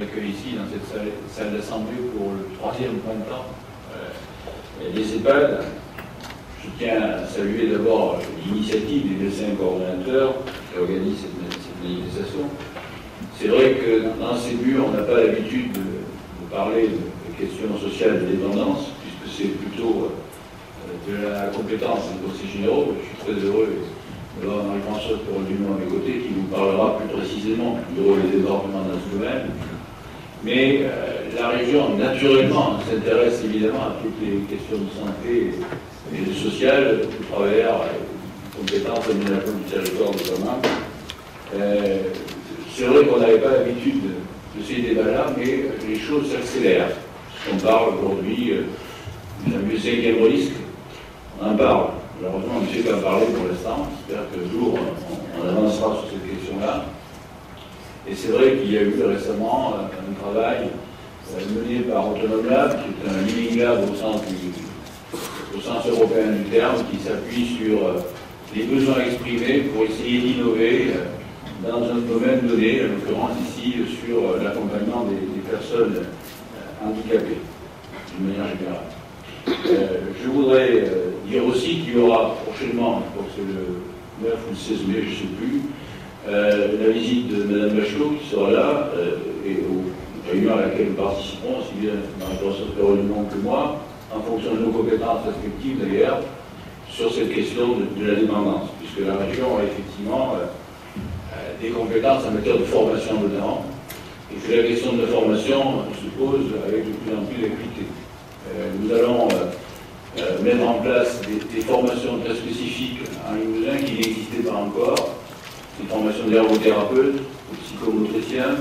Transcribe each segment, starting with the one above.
Accueille ici dans cette salle d'assemblée pour le 3e printemps des EHPAD. Je tiens à saluer d'abord l'initiative des médecins coordonnateurs qui organisent cette manifestation. C'est vrai que dans ces murs, on n'a pas l'habitude de parler de questions sociales de dépendance, puisque c'est plutôt de la compétence des conseils généraux. Je suis très heureux d'avoir Marie-Françoise Perrault-Dumont à mes côtés qui vous parlera plus précisément du rôle des départements dans ce domaine. Mais la région, naturellement, s'intéresse évidemment à toutes les questions de santé et de social, de travers compétences d'aménagement du territoire notamment. C'est vrai qu'on n'avait pas l'habitude de ces débats-là, mais les choses s'accélèrent. On parle aujourd'hui d'un 5e risque, on en parle. Malheureusement, on ne sait pas parler pour l'instant. J'espère qu'un jour, on avancera sur cette question-là. Et c'est vrai qu'il y a eu récemment un travail mené par Autonome Lab, qui est un living lab au sens européen du terme, qui s'appuie sur les besoins exprimés pour essayer d'innover dans un domaine donné, en l'occurrence ici sur l'accompagnement des personnes handicapées, d'une manière générale. Je voudrais dire aussi qu'il y aura prochainement, je crois que c'est le 9 ou le 16 mai, je ne sais plus, la visite de Mme Bachelot qui sera là, et aux réunions à laquelle nous participerons, aussi bien Marie-Françoise Perrault-Dumont que moi, en fonction de nos compétences respectives d'ailleurs, sur cette question de la dépendance, puisque la région a effectivement des compétences en matière de formation notamment, et que la question de la formation se pose avec de plus en plus d'acuité. Nous allons mettre en place des formations très spécifiques en Limousin qui n'existaient pas encore, des formations d'ergothérapeutes, de psychomotriciens.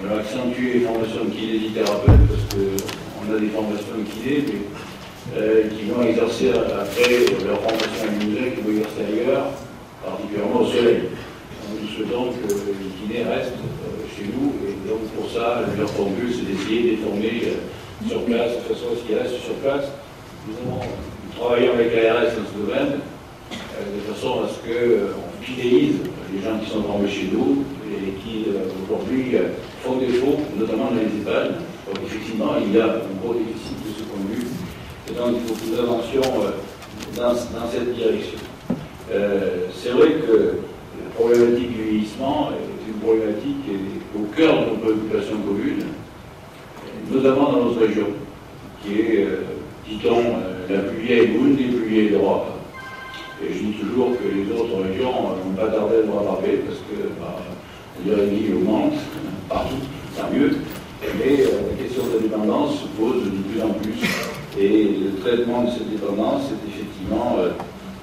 On va accentuer les formations de kinésithérapeutes parce qu'on a des formations de kiné, mais qui vont exercer après leur formation à Limousin, qui vont exercer ailleurs, particulièrement au soleil. Nous souhaitons que les kinés restent chez nous, et donc pour ça, leur formule, c'est d'essayer de les former sur place, de façon à ce qu'ils restent sur place. Nous travaillons avec l'ARS dans ce domaine, de façon à ce qu'on fidélise les gens qui sont formés chez nous et qui aujourd'hui font défaut, notamment dans les EHPAD. Donc effectivement, il y a un gros déficit de ce point de vue, et donc il faut que nous avancions dans cette direction. C'est vrai que la problématique du vieillissement est une problématique qui est au cœur de nos préoccupations communes, notamment dans notre région, qui est, dit-on, la plus vieille ou une des plus vieilles d'Europe. Et je dis toujours que les autres régions n'ont pas tardé à nous rattraper parce que la durée de vie augmente partout, tant mieux. Mais la question de la dépendance se pose de plus en plus. Et le traitement de cette dépendance est effectivement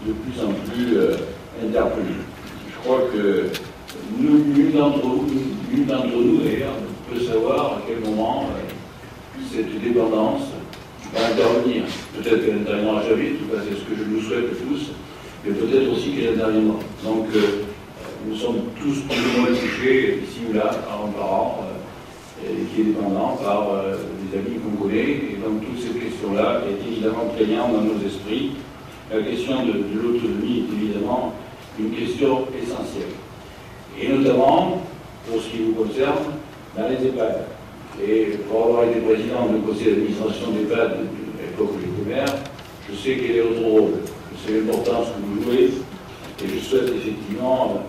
de plus en plus interpellé. Je crois que nul d'entre nous d'ailleurs ne peut savoir à quel moment cette dépendance va intervenir. Peut-être qu'elle n'interviendra jamais, en tout cas c'est ce que je nous souhaite tous, mais peut-être aussi qu'elle interviendra. Donc nous sommes tous plus ou moins touchés, ici ou là, par un parent qui est dépendant, par des amis qu'on connaît, et donc toute cette question-là est évidemment prégnante dans nos esprits. La question de l'autonomie est évidemment une question essentielle. Et notamment, pour ce qui vous concerne, dans les EHPAD. Et pour avoir été président du conseil d'administration d'EHPAD à l'époque où j'étais maire, je sais quel est votre rôle, je sais l'importance que vous jouez, et je souhaite effectivement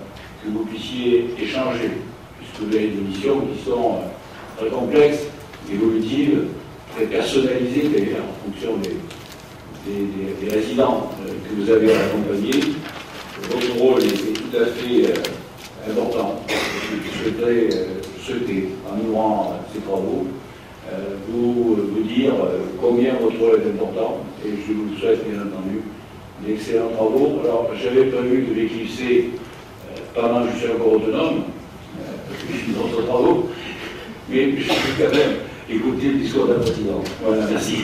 que vous puissiez échanger, puisque vous avez des missions qui sont très complexes, évolutives, très personnalisées d'ailleurs, en fonction des résidents que vous avez à accompagner. Votre rôle est tout à fait important. Je souhaitais, en ouvrant ces travaux, vous dire combien votre rôle est important, et je vous souhaite bien entendu d'excellents travaux. Alors j'avais prévu de l'éclipser pendant que je suis encore autonome, parce que je suis dans d'autres travaux, mais je vais quand même écouter le discours d'un président. Voilà, merci.